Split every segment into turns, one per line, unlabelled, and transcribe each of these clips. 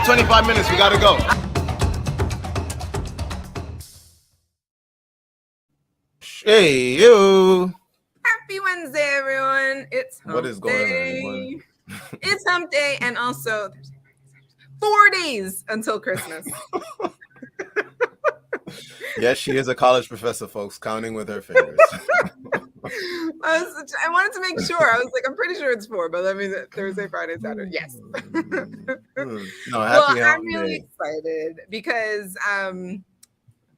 25 minutes. We gotta go. Hey, you.
Happy Wednesday, everyone. It's hump
What is going on,
day.
everyone?
It's hump day, and also 4 days until Christmas.
Yes, she is a college professor, folks, counting with her fingers.
I wanted to make sure. I was like, I'm pretty sure it's 4, but that means Thursday, Friday, Saturday. Yes.
No,
Well,
happy
I'm
hump
really
day.
excited because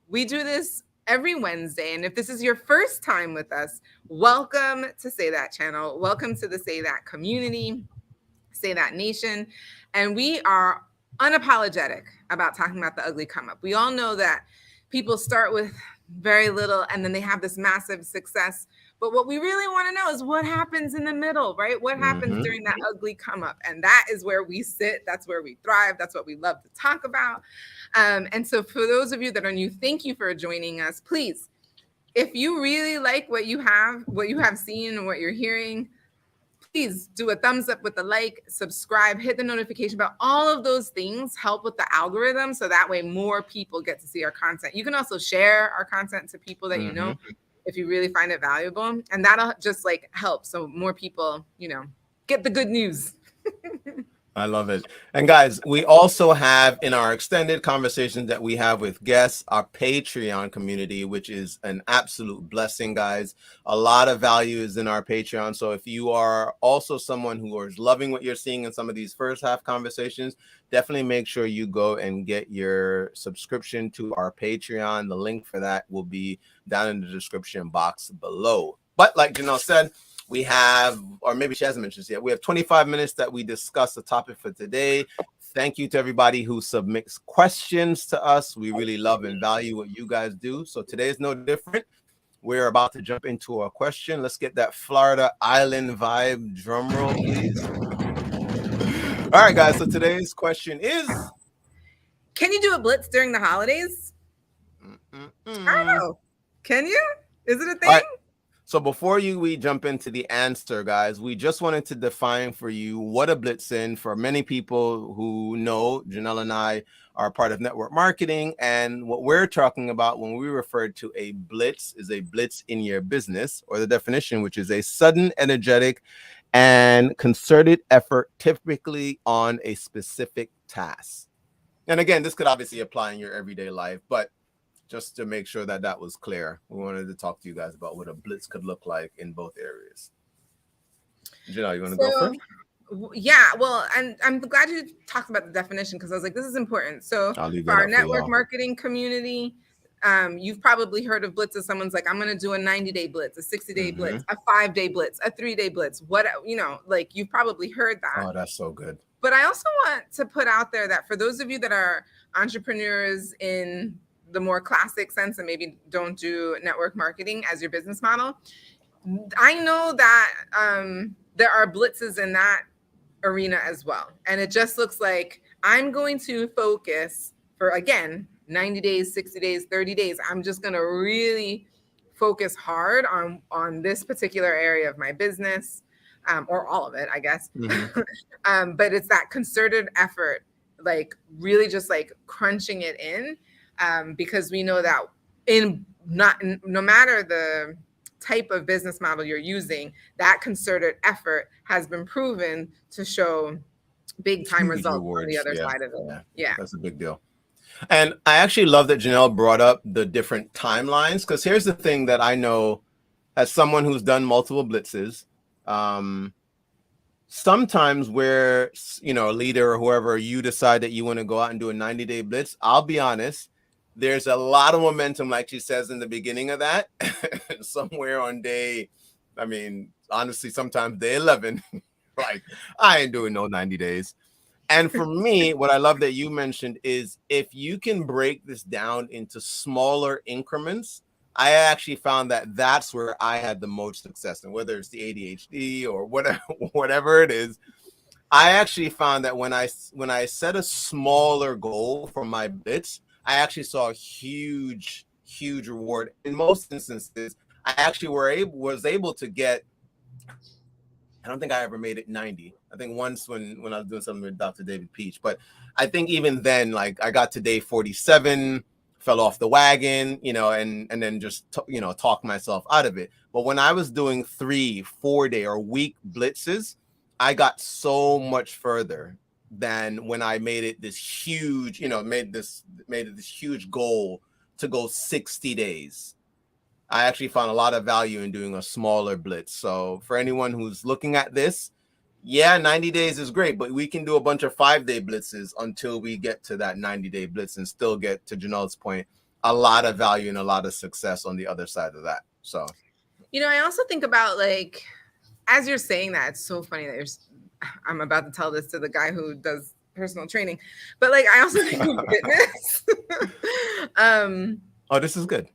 we do this every Wednesday. And if this is your first time with us, welcome to Say That channel. Welcome to the Say That community, Say That nation. And we are unapologetic about talking about the ugly come up. We all know that people start with very little and then they have this massive success. But what we really want to know is what happens in the middle, right? What happens during that ugly come up? And that is where we sit. That's where we thrive. That's what we love to talk about. And so for those of you that are new, thank you for joining us. Please, if you really like what you have seen and what you're hearing, please do a thumbs up with the like, subscribe, hit the notification bell. All of those things help with the algorithm. So that way more people get to see our content. You can also share our content to people that you know if you really find it valuable. And that'll just like help. So more people, get the good news.
I love it. And guys, we also have in our extended conversations that we have with guests, our Patreon community, which is an absolute blessing, guys. A lot of value is in our Patreon. So if you are also someone who is loving what you're seeing in some of these first half conversations, definitely make sure you go and get your subscription to our Patreon. The link for that will be down in the description box below. But like Janelle said, we have, or maybe she hasn't mentioned this yet, we have 25 minutes that we discuss the topic for today. Thank you to everybody who submits questions to us. We really love and value what you guys do. So today is no different. We're about to jump into our question. Let's get that Florida Island vibe drum roll, please. All right, guys. So today's question is,
can you do a blitz during the holidays? I don't know. Can you? Is it a thing?
So before we jump into the answer, guys, we just wanted to define for you what a blitz is. For many people who know, Janelle and I are part of network marketing, and what we're talking about when we refer to a blitz is a blitz in your business, or the definition, which is a sudden, energetic, and concerted effort, typically on a specific task. And again, this could obviously apply in your everyday life, but just to make sure that that was clear, we wanted to talk to you guys about what a blitz could look like in both areas. Janelle, you want to go first?
Yeah, well, and I'm glad you talked about the definition because I was like, this is important. So for our network marketing community, you've probably heard of blitz as someone's like, I'm going to do a 90-day blitz, a 60-day blitz, a 5-day blitz, a 3-day blitz. What, like you've probably heard that.
Oh, that's so good.
But I also want to put out there that for those of you that are entrepreneurs in the more classic sense and maybe don't do network marketing as your business model, I know that there are blitzes in that arena as well. And it just looks like I'm going to focus for, again, 90 days, 60 days, 30 days. I'm just going to really focus hard on this particular area of my business, or all of it, I guess. But it's that concerted effort, like really just like crunching it in. Because we know that no matter the type of business model you're using, that concerted effort has been proven to show big time results rewards on the other side of it. Yeah,
that's a big deal. And I actually love that Janelle brought up the different timelines, because here's the thing that I know as someone who's done multiple blitzes. Sometimes where, a leader or whoever, you decide that you want to go out and do a 90-day blitz, I'll be honest, there's a lot of momentum, like she says in the beginning of that. Somewhere on day, honestly, sometimes day 11, like, I ain't doing no 90 days. And for me, what I love that you mentioned is if you can break this down into smaller increments, I actually found that that's where I had the most success. And whether it's the ADHD or whatever it is, I actually found that when I set a smaller goal for my blitz, I actually saw a huge reward. In most instances, I actually was able to get I don't think I ever made it 90. I think once when I was doing something with Dr. David Peach, but I think even then, like I got to day 47, fell off the wagon, and then just talked myself out of it. But when I was doing 3, 4 day or week blitzes, I got so much further than when I made it this huge, made it this huge goal to go 60 days. I actually found a lot of value in doing a smaller blitz. So for anyone who's looking at this, yeah, 90 days is great, but we can do a bunch of 5-day blitzes until we get to that 90-day blitz and still get, to Janelle's point, a lot of value and a lot of success on the other side of that. So,
I also think about, like, as you're saying that, it's so funny that I'm about to tell this to the guy who does personal training, but like, I also think of fitness.
Oh, this is good.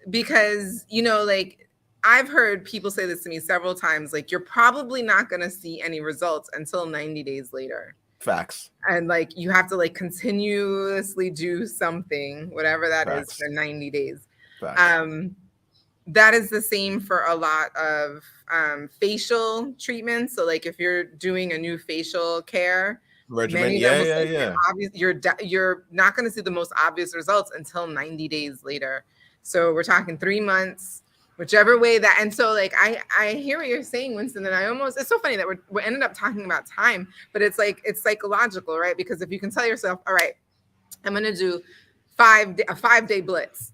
Because, like, I've heard people say this to me several times, like, you're probably not going to see any results until 90 days later.
Facts.
And like, you have to like continuously do something, whatever that
Facts.
is, for 90 days.
Facts.
That is the same for a lot of facial treatments. So like, if you're doing a new facial care
regimen,
you're not going to see the most obvious results until 90 days later. So we're talking 3 months, whichever way that. And so like, I hear what you're saying, Winston, and it's so funny that we ended up talking about time, but it's like, it's psychological, right? Because if you can tell yourself, all right, I'm going to do a 5-day blitz,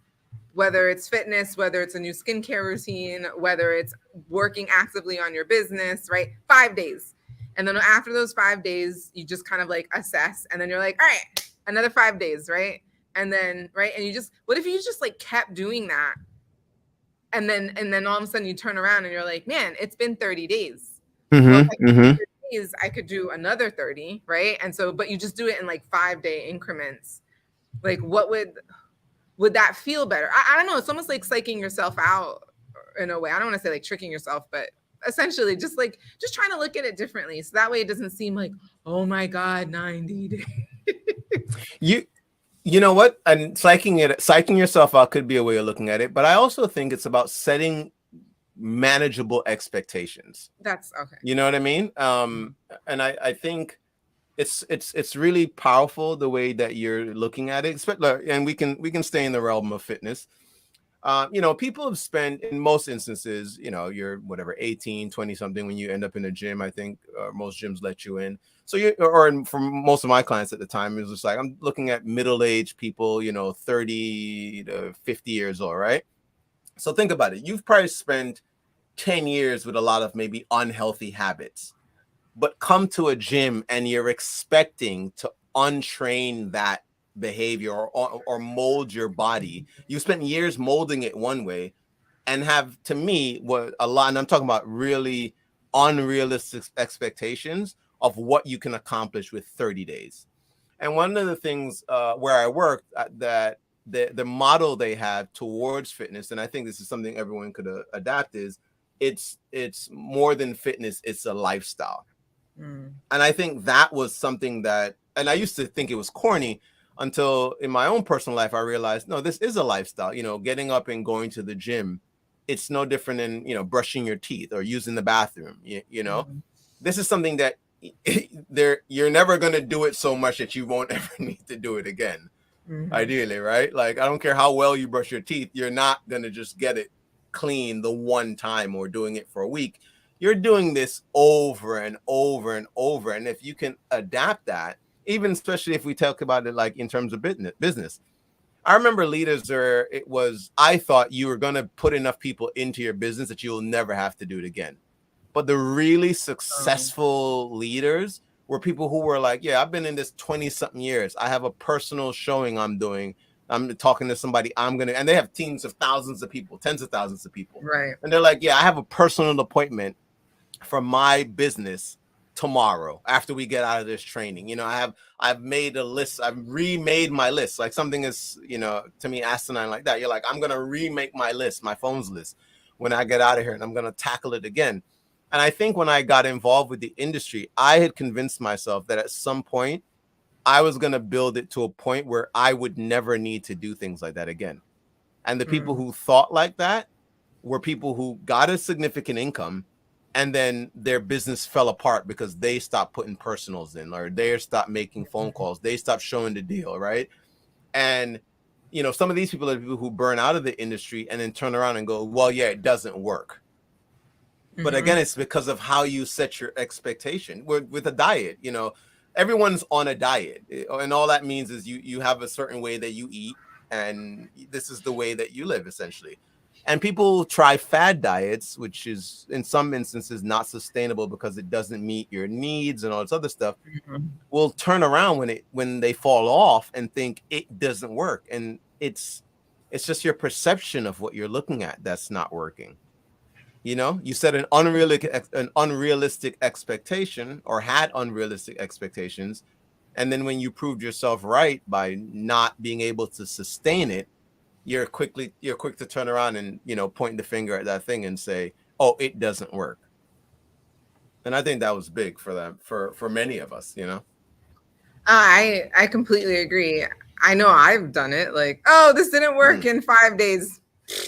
whether it's fitness, whether it's a new skincare routine, whether it's working actively on your business, right? 5 days. And then after those 5 days, you just kind of like assess, and then you're like, all right, another 5 days, right? And then, right. And what if you just like kept doing that? And then all of a sudden you turn around and you're like, man, it's been 30 days.
Mm-hmm,
well, if
30
days, I could do another 30, right? And so, but you just do it in like 5-day increments. Like, what would that feel better? I don't know. It's almost like psyching yourself out in a way. I don't want to say like tricking yourself, but essentially just trying to look at it differently. So that way it doesn't seem like, oh my God, 90 days.
You know what? And psyching yourself out could be a way of looking at it, but I also think it's about setting manageable expectations.
That's okay.
You know what I mean? And I think it's really powerful the way that you're looking at it. And we can stay in the realm of fitness. People have spent, in most instances, you're whatever, 18, 20 something when you end up in a gym. I think most gyms let you in. So for most of my clients at the time, it was just like, I'm looking at middle-aged people, 30 to 50 years old, right? So think about it. You've probably spent 10 years with a lot of maybe unhealthy habits, but come to a gym and you're expecting to untrain that behavior or mold your body. You spent years molding it one way, and have, to me, what a lot, and I'm talking about really unrealistic expectations of what you can accomplish with 30 days. And one of the things where I work, that the model they have towards fitness, and I think this is something everyone could adapt, is it's more than fitness, it's a lifestyle. And I think that was something that, and I used to think it was corny until in my own personal life, I realized, no, this is a lifestyle. Getting up and going to the gym, it's no different than, brushing your teeth or using the bathroom. This is something that you're never going to do it so much that you won't ever need to do it again. Ideally, right? Like, I don't care how well you brush your teeth, you're not going to just get it clean the one time or doing it for a week. You're doing this over and over and over. And if you can adapt that, even especially if we talk about it like in terms of business. I remember leaders where I thought you were going to put enough people into your business that you'll never have to do it again. But the really successful leaders were people who were like, yeah, I've been in this 20 something years. I have a personal showing I'm doing. I'm talking to somebody and they have teams of thousands of people, tens of thousands of people.
Right.
And they're like, yeah, I have a personal appointment for my business tomorrow after we get out of this training. I've made a list. I've remade my list. Like, something is, to me, asinine like that. You're like, I'm going to remake my list, my phone's list, when I get out of here, and I'm going to tackle it again. And I think when I got involved with the industry, I had convinced myself that at some point I was going to build it to a point where I would never need to do things like that again. And the people who thought like that were people who got a significant income and then their business fell apart because they stopped putting personals in, or they stopped making phone calls, they stopped showing the deal, right? And some of these people are the people who burn out of the industry and then turn around and go, well, yeah, it doesn't work. But again, it's because of how you set your expectation with a diet. Everyone's on a diet, and all that means is you have a certain way that you eat, and this is the way that you live, essentially. And people try fad diets, which is in some instances not sustainable because it doesn't meet your needs and all this other stuff. Will turn around when they fall off and think it doesn't work, and it's just your perception of what you're looking at that's not working. You set an unrealistic expectation, or had unrealistic expectations, and then when you proved yourself right by not being able to sustain it, you're quick to turn around and point the finger at that thing and say, oh, it doesn't work. And I think that was big for them, for many of us.
I completely agree. I know I've done it. Like, oh, this didn't work in 5 days.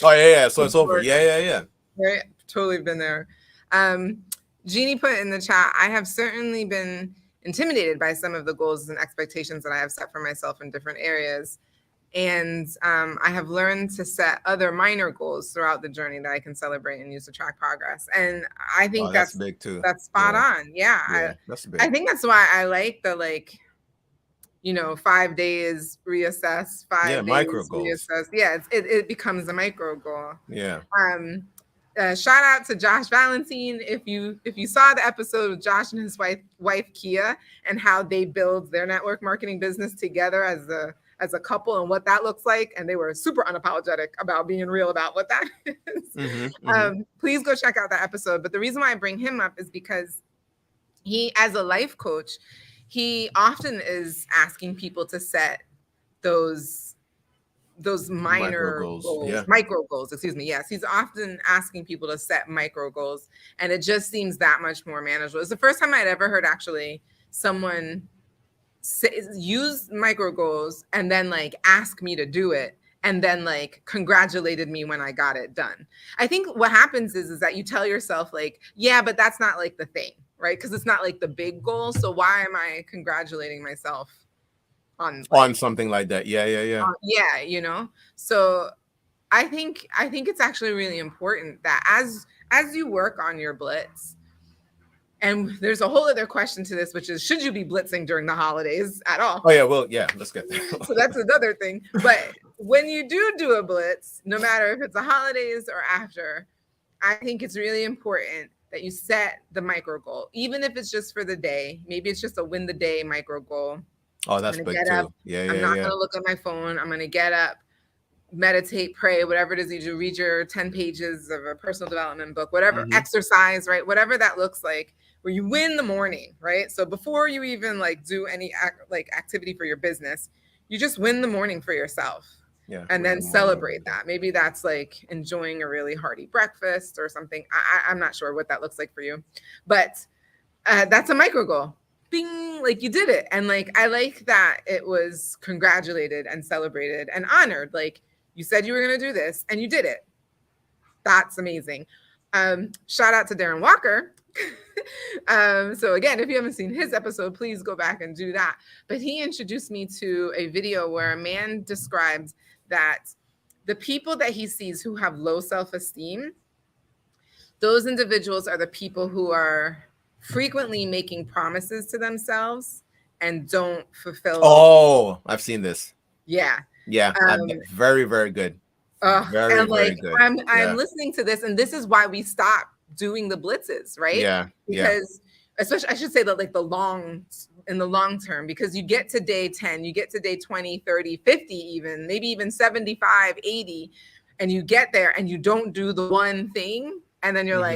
Oh yeah, so it's over. Yeah.
Right, totally been there. Jeannie put in the chat, I have certainly been intimidated by some of the goals and expectations that I have set for myself in different areas. And I have learned to set other minor goals throughout the journey that I can celebrate and use to track progress. And I think that's big too. That's spot on. Yeah,
that's big.
I think that's why I like the 5 days reassess, 5 days
micro goals.
Reassess. Yeah, it becomes a micro goal.
Yeah.
Shout out to Josh Valentine. If you saw the episode of Josh and his wife Kia, and how they build their network marketing business together as a couple and what that looks like, and they were super unapologetic about being real about what that is. Please go check out that episode. But the reason why I bring him up is because he, as a life coach, he often is asking people to set those minor goals, micro goals, excuse me. Yes, he's often asking people to set micro goals, and it just seems that much more manageable. It's the first time I'd ever heard actually someone use micro goals and then ask me to do it, and then congratulated me when I got it done. I think what happens is that you tell yourself yeah, but that's not the thing, right? Because it's not the big goal. So why am I congratulating myself on
something like that? Yeah.
So I think it's actually really important that as you work on your Blitz, and there's a whole other question to this, which is, should you be blitzing during the holidays at all?
Oh yeah, well, yeah, let's get there.
So that's another thing. But when you do a Blitz, no matter if it's the holidays or after, I think it's really important that you set the micro goal, even if it's just for the day. Maybe it's just a win the day micro goal.
Oh, that's big too.
I'm not going to look at my phone. I'm going to get up, meditate, pray, whatever it is you do, read your 10 pages of a personal development book, whatever, exercise, right? Whatever that looks like, where you win the morning, right? So before you even do any activity for your business, you just win the morning for yourself. Yeah, and then celebrate that. Maybe that's enjoying a really hearty breakfast or something. I'm not sure what that looks like for you, but that's a micro goal. Bing, you did it. And I like that it was congratulated and celebrated and honored. You said you were going to do this and you did it. That's amazing. Shout out to Darren Walker. So again, if you haven't seen his episode, please go back and do that. But he introduced me to a video where a man describes that the people that he sees who have low self-esteem, those individuals are the people who are frequently making promises to themselves and don't fulfill.
Oh, I've seen this.
Yeah.
Yeah. Very, very good. Very, very good.
I'm listening to this, and this is why we stopped doing the blitzes, right?
Yeah.
Because especially, I should say that in the long term, because you get to day 10, you get to day 20, 30, 50, even, maybe even 75, 80, and you get there and you don't do the one thing. And then you're I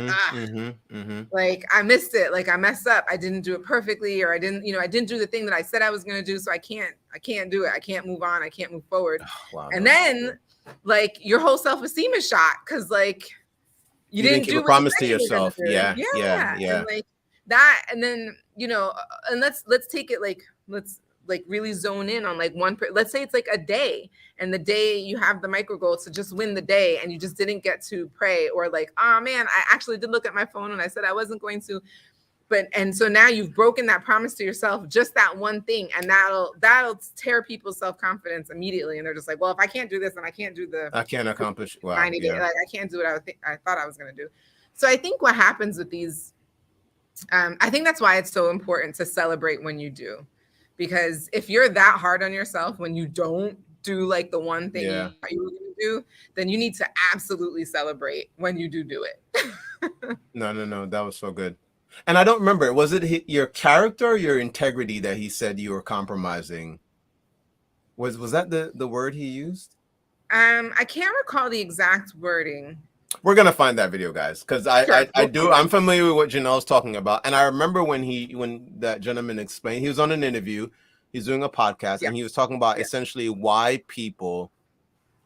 missed it. I messed up. I didn't do it perfectly, or I didn't do the thing that I said I was going to do. So I can't do it. I can't move on. I can't move forward. Oh, wow, and then your whole self-esteem is shot. Cause you didn't keep
a promise to yourself. Yeah.
And that, and then, and let's take it, let's like really zone in on like let's say it's like a day, and the day you have the micro goal to just win the day, and you just didn't get to pray, or like, oh man, I actually did look at my phone and I said I wasn't going to. But and so now you've broken that promise to yourself, just that one thing, and that'll tear people's self-confidence immediately, and they're just like, well, if I can't do this, then I can't do the
I can't accomplish. Wow.
90 days. Like I can't do what I thought I was going to do. So I think what happens with these, I think that's why it's so important to celebrate when you do, because if you're that hard on yourself when you don't do like the one thing you were going to do, then you need to absolutely celebrate when you do it.
No, that was so good. And I don't remember, was it your character or your integrity that he said you were compromising? Was that the word he used?
I can't recall the exact wording.
We're gonna find that video, guys, because I'm familiar with what Janelle's talking about, and I remember when that gentleman explained, he was on an interview, he's doing a podcast, and he was talking about essentially why people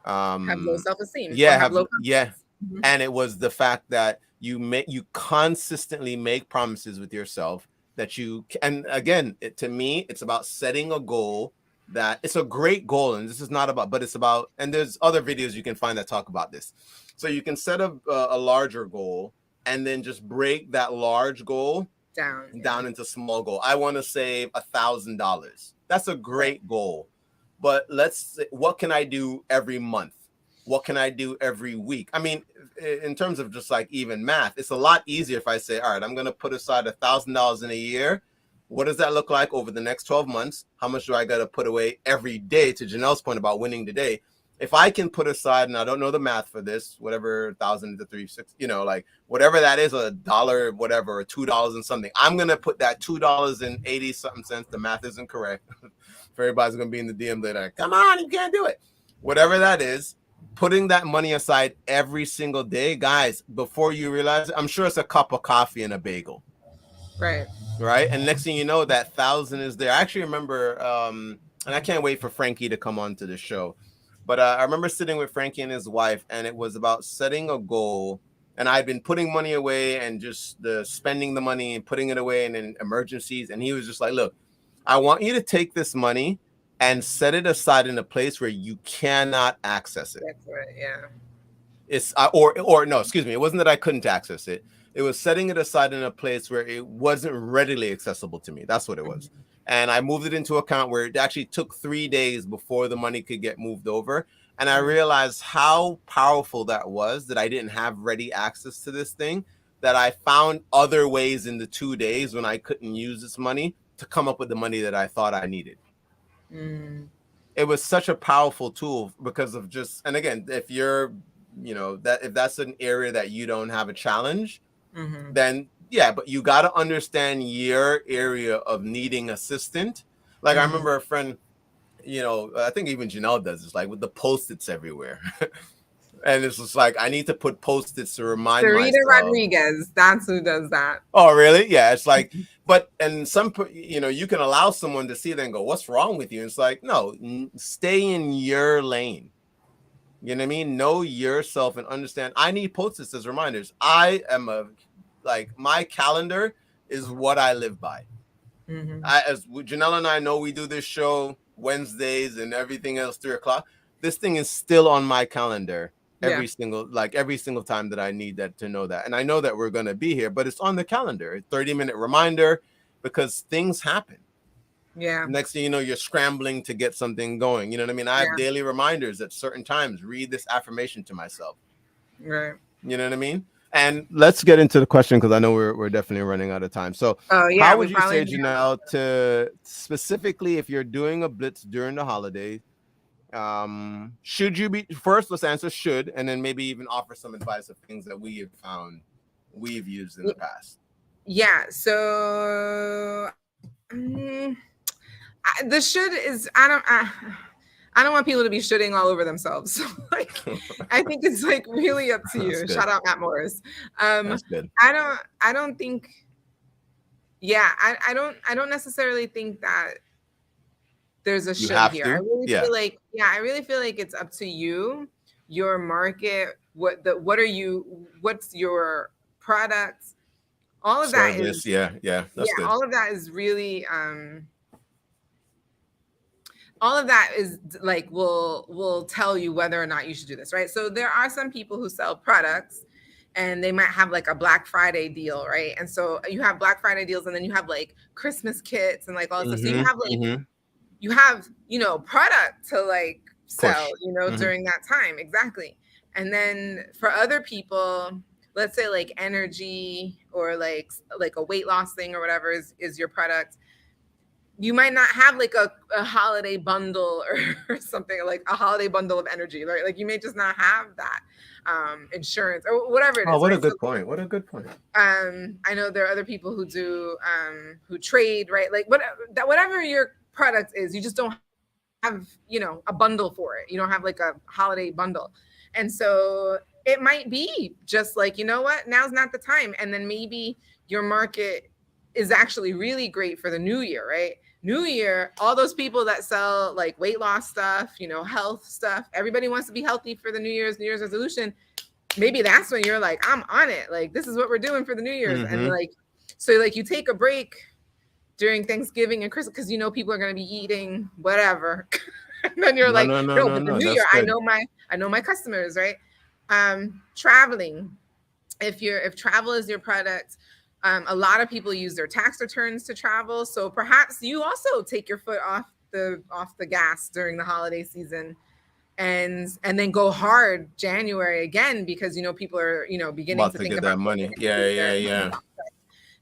have low self-esteem.
Mm-hmm. And it was the fact that you consistently make promises with yourself that you, and again, to me, it's about setting a goal. That it's a great goal, and this is not about, but it's about, and there's other videos you can find that talk about this. So you can set a larger goal and then just break that large goal down into small goal. I want to save $1,000. That's a great goal, but let's say, what can I do every month? What can I do every week? I mean, in terms of just like even math, it's a lot easier if I say, all right, I'm going to put aside $1,000 in a year. What does that look like over the next 12 months? How much do I got to put away every day? To Janelle's point about winning today, if I can put aside, and I don't know the math for this, whatever 1,000 to 360, like whatever that is, $1, whatever, or $2 and something, I'm going to put that $2.80 something cents. The math isn't correct. For everybody's going to be in the DM later, come on, you can't do it. Whatever that is, putting that money aside every single day, guys, before you realize it, I'm sure it's a cup of coffee and a bagel. Right. And next thing you know, that 1,000 is there. I actually remember, and I can't wait for Frankie to come on to the show. But I remember sitting with Frankie and his wife, and it was about setting a goal. And I'd been putting money away and just spending the money and putting it away and in emergencies. And he was just like, look, I want you to take this money and set it aside in a place where you cannot access it.
That's right. Yeah.
It's or no, excuse me. It wasn't that I couldn't access it. It was setting it aside in a place where it wasn't readily accessible to me. That's what it was. And I moved it into an account where it actually took 3 days before the money could get moved over. And I realized how powerful that was, that I didn't have ready access to this thing, that I found other ways in the 2 days when I couldn't use this money to come up with the money that I thought I needed. It was such a powerful tool because of just, and again, if you're, if that's an area that you don't have a challenge, then yeah, but you got to understand your area of needing assistance. Like I remember a friend, I think even Janelle does this, like with the Post-its everywhere. And it's just like, I need to put Post-its to remind myself.
Sarita Rodriguez, that's who does that.
Oh, really? Yeah. It's like, but, and some, you can allow someone to see it and go, what's wrong with you? And it's like, no, stay in your lane. You know what I mean? Know yourself and understand. I need Post-its as reminders. I am my calendar is what I live by. As Janelle and I know, we do this show Wednesdays and everything else 3:00. This thing is still on my calendar every single time that I need that to know that. And I know that we're going to be here, but it's on the calendar, a 30-minute reminder, because things happen.
Yeah.
Next thing you know, you're scrambling to get something going. You know what I mean? I have daily reminders at certain times. Read this affirmation to myself.
Right.
You know what I mean? And let's get into the question, because I know we're definitely running out of time. So how would you say, Janelle, to specifically if you're doing a blitz during the holidays, should you be, first let's answer should, and then maybe even offer some advice of things that we have found we've used in the past.
Yeah. So the should is, I don't want people to be shooting all over themselves. So I think it's really up to you. Shout out Matt Morris.
That's good.
I don't think. Yeah, I don't necessarily think that there's a should here. I really feel like it's up to you, your market, what's your product, all of that is
that's good.
all of that is really all of that is like will tell you whether or not you should do this, right? So there are some people who sell products and they might have like a Black Friday deal, right? And so you have Black Friday deals and then you have like Christmas kits and like all this stuff. So
Mm-hmm.
you have, product to like sell,
Push. Mm-hmm.
during that time. Exactly. And then for other people, let's say like energy or like a weight loss thing or whatever is your product. You might not have like a holiday bundle or something, like a holiday bundle of energy, right? Like you may just not have that insurance or whatever it
Oh,
is,
what a
right? So
good point. What a good point.
I know there are other people who do who trade, right? Like whatever your product is, you just don't have, a bundle for it. You don't have like a holiday bundle. And so it might be just like, you know what, now's not the time. And then maybe your market is actually really great for the new year, right? New year, all those people that sell like weight loss stuff, health stuff, everybody wants to be healthy for the New Year's resolution. Maybe that's when you're like, I'm on it. Like, this is what we're doing for the New Year's. And
Mm-hmm.
like, so like you take a break during Thanksgiving and Christmas because people are going to be eating whatever. And then you're
No,
like,
no, no,
no,
no,
but the
no.
new year,
That's
I
good.
know my customers, right? Traveling. If travel is your product, a lot of people use their tax returns to travel. So perhaps you also take your foot off the gas during the holiday season and then go hard January again because people are beginning
About
to
to
think
get
about
that money.
their,
Yeah,
their
yeah, yeah.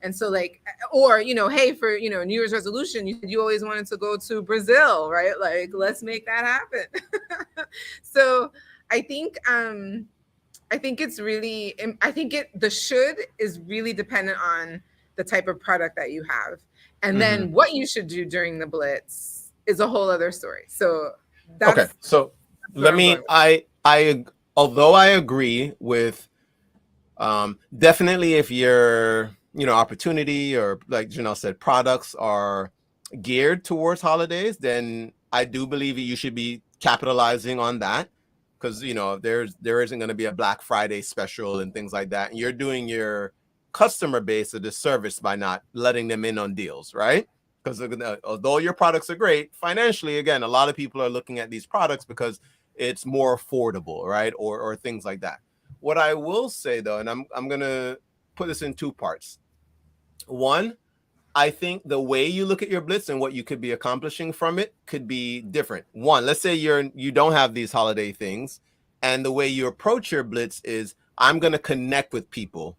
and so like, or, hey, for, New Year's resolution, you said you always wanted to go to Brazil, right? Like, let's make that happen. So I think, it's really, the should is really dependent on the type of product that you have. And
Mm-hmm.
then what you should do during the Blitz is a whole other story. So
Okay.
that's
So
where
let
I'm going
me,
with.
although I agree with, definitely if your, opportunity or like Janelle said, products are geared towards holidays, then I do believe you should be capitalizing on that because there isn't going to be a Black Friday special and things like that, and you're doing your customer base a disservice by not letting them in on deals, right? Because although your products are great financially, again, a lot of people are looking at these products because it's more affordable, right? Or things like that. What I will say though, and I'm gonna put this in two parts. One, I think the way you look at your blitz and what you could be accomplishing from it could be different. One, let's say you don't have these holiday things, and the way you approach your blitz is I'm going to connect with people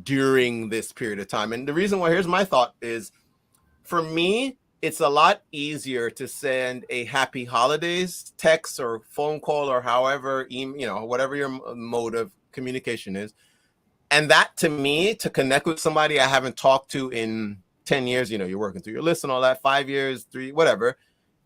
during this period of time. And the reason why, here's my thought, is for me, it's a lot easier to send a happy holidays text or phone call or however, whatever your mode of communication is. And that to me, to connect with somebody I haven't talked to in 10 years, you're working through your list and all that, 5 years, three, whatever,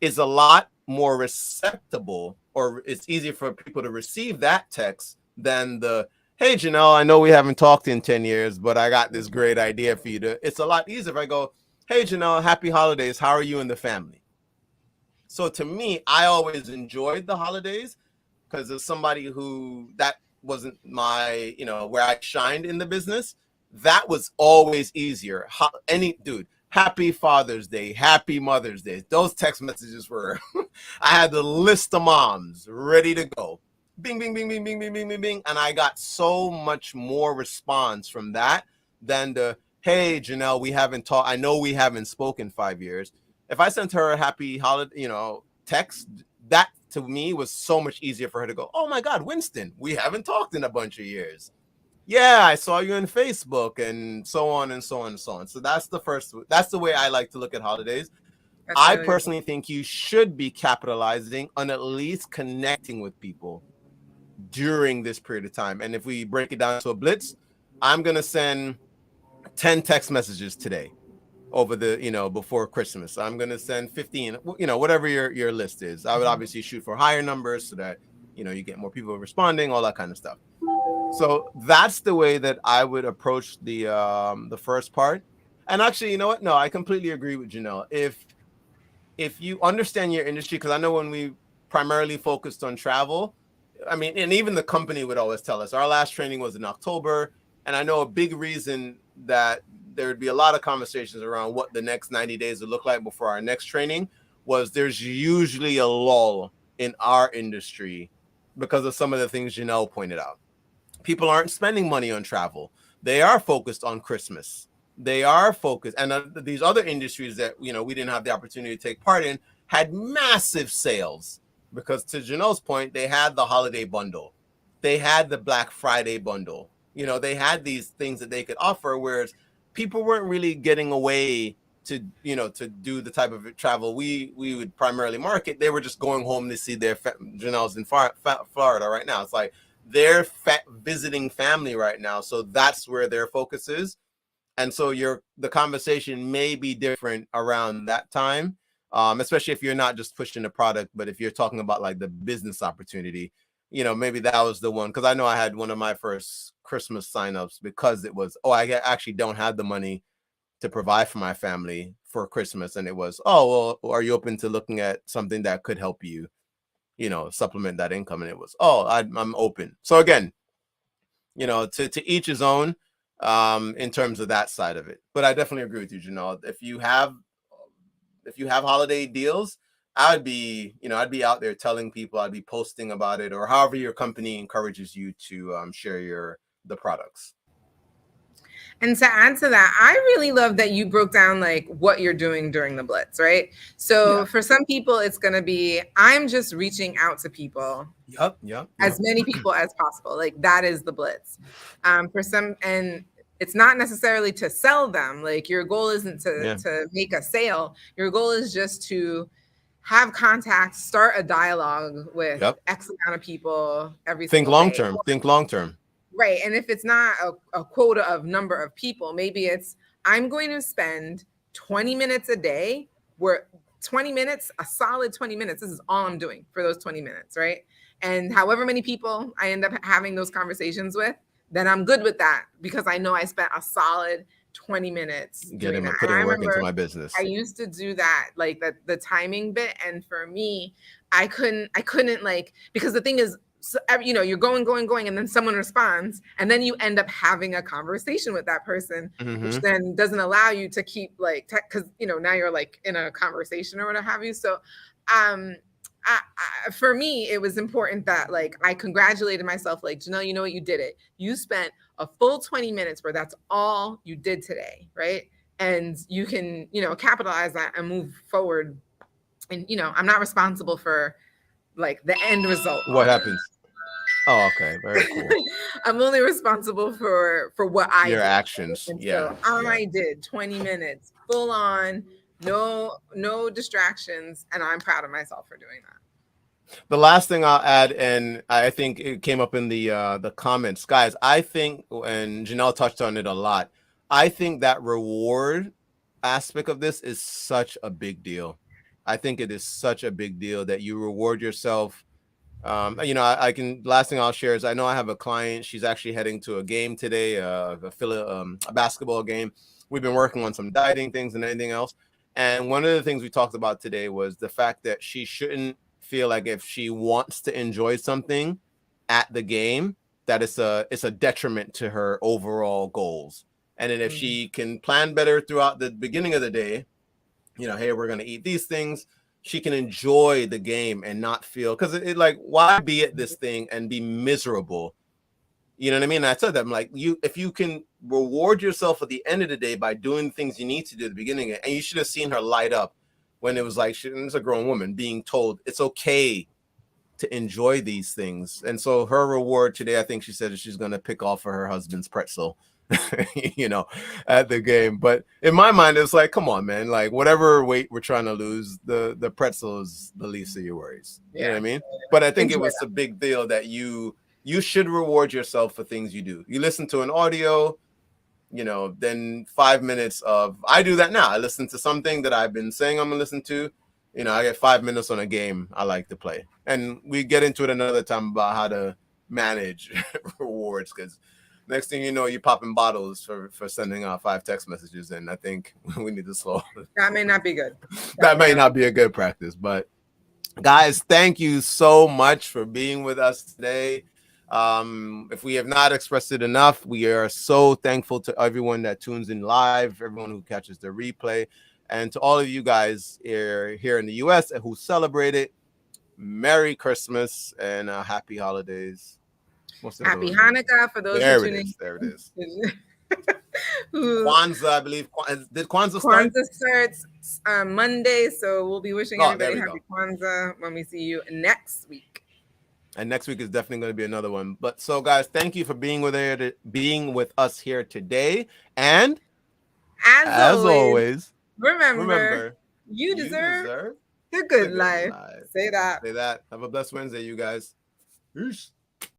is a lot more receptible, or it's easier for people to receive that text than the, hey, Janelle, I know we haven't talked in 10 years, but I got this great idea for you to, it's a lot easier if I go, hey, Janelle, happy holidays. How are you and the family? So to me, I always enjoyed the holidays because as somebody who that wasn't my, where I shined in the business, that was always easier. Any dude, happy Father's Day, happy Mother's Day. Those text messages were, I had the list of moms ready to go. Bing, bing, bing, bing, bing, bing, bing, bing, bing. And I got so much more response from that than the, hey, Janelle, we haven't talked. I know we haven't spoken 5 years. If I sent her a happy holiday, text, that to me was so much easier for her to go, oh my God, Winston, we haven't talked in a bunch of years. Yeah, I saw you on Facebook and so on and so on and so on. So that's the way I like to look at holidays.
That's
I
really good.
personally think you should be capitalizing on at least connecting with people during this period of time. And if we break it down to a blitz, I'm going to send 10 text messages today over the, before Christmas. I'm going to send 15, whatever your list is. I would obviously shoot for higher numbers so that, you get more people responding, all that kind of stuff. So that's the way that I would approach the first part. And actually, you know what? No, I completely agree with Janelle. If you understand your industry, because I know when we primarily focused on travel, I mean, and even the company would always tell us our last training was in October. And I know a big reason that there would be a lot of conversations around what the next 90 days would look like before our next training was there's usually a lull in our industry because of some of the things Janelle pointed out. People aren't spending money on travel. They are focused on Christmas. They are focused, and these other industries that we didn't have the opportunity to take part in had massive sales because, to Janelle's point, they had the holiday bundle, they had the Black Friday bundle. They had these things that they could offer, whereas people weren't really getting away to do the type of travel we would primarily market. They were just going home to see their Janelle's in Florida right now. It's like they're visiting family right now, so that's where their focus is. And so the conversation may be different around that time, especially if you're not just pushing the product, but if you're talking about like the business opportunity. Maybe that was the one, because I know I had one of my first Christmas signups because it was, I actually don't have the money to provide for my family for Christmas, and it was, well, are you open to looking at something that could help you supplement that income? And it was, I'm open. So again, to each his own, in terms of that side of it. But I definitely agree with you, Janelle. If you have holiday deals, I'd be out there telling people, I'd be posting about it, or however your company encourages you to share the products.
And to add to that, I really love that you broke down like what you're doing during the Blitz, right? So for some people, it's going to be, I'm just reaching out to people.
Yep.
As many people as possible. Like that is the Blitz. For some, and it's not necessarily to sell them. Like your goal isn't to make a sale. Your goal is just to have contact, start a dialogue with X amount of people every
Think
single
long
day.
term. Think long term.
Right. And if it's not a quota of number of people, maybe it's, I'm going to spend 20 minutes a day, where 20 minutes, a solid 20 minutes, this is all I'm doing for those 20 minutes, right? And however many people I end up having those conversations with, then I'm good with that, because I know I spent a solid 20 minutes doing that.
Putting work into my business.
I used to do that, like the timing bit. And for me, I couldn't like, because the thing is, so, you're going, and then someone responds, and then you end up having a conversation with that person, which then doesn't allow you to keep like, because now you're like in a conversation or what have you. So, for me, it was important that like I congratulated myself, like, Janelle, you know what, you did it. You spent a full 20 minutes where that's all you did today, right? And you can, capitalize that and move forward. And I'm not responsible for like the end result.
What happens? Oh, okay. Very cool.
I'm only responsible for what I
your
did.
actions.
And so I did 20 minutes full on, no distractions, and I'm proud of myself for doing that.
The last thing I'll add, and I think it came up in the comments, guys, I think, and Janelle touched on it a lot, I think that reward aspect of this is such a big deal. I think it is such a big deal that you reward yourself. I can, last thing I'll share is, I know I have a client, she's actually heading to a game today, a basketball game. We've been working on some dieting things and anything else. And one of the things we talked about today was the fact that she shouldn't feel like if she wants to enjoy something at the game, that it's a detriment to her overall goals. And then if she can plan better throughout the beginning of the day, hey, we're going to eat these things, she can enjoy the game and not feel, because it like, why be at this thing and be miserable? You know what I mean? And I said that, I'm like, if you can reward yourself at the end of the day by doing things you need to do at the beginning, and you should have seen her light up when it was like, she's a grown woman being told it's okay to enjoy these things. And so her reward today, I think she said, she's going to pick off for her husband's pretzel, at the game. But in my mind, it's like, come on, man, like whatever weight we're trying to lose, the pretzel is the least of your worries. You know what I mean? But I think it was a big deal that you should reward yourself for things you do. You listen to an audio, then 5 minutes of, I do that now. I listen to something that I've been saying I'm gonna listen to. I get 5 minutes on a game I like to play. And we get into it another time about how to manage rewards, because next thing you know, you're popping bottles for sending out 5 text messages. And I think we need to slow.
That may not be good.
That may not be a good practice. But guys, thank you so much for being with us today. If we have not expressed it enough, we are so thankful to everyone that tunes in live, everyone who catches the replay. And to all of you guys here in the US who celebrate it, Merry Christmas and happy holidays. What's the other
Happy
one?
Hanukkah for those who
There it
tune in.
is. There it is.
Who
Kwanzaa, I believe. Did Kwanzaa start?
Kwanzaa starts Monday, so we'll be wishing
Oh, there
everybody
we
happy
go.
Kwanzaa when we see you next week.
And next week is definitely going to be another one. But so, guys, thank you for being with us here today. And
As
as
always,
always,
remember,
remember,
you
you
deserve
deserve
the
the
good
good
life.
life.
Say that.
Say that. Have a blessed Wednesday, you guys. Peace.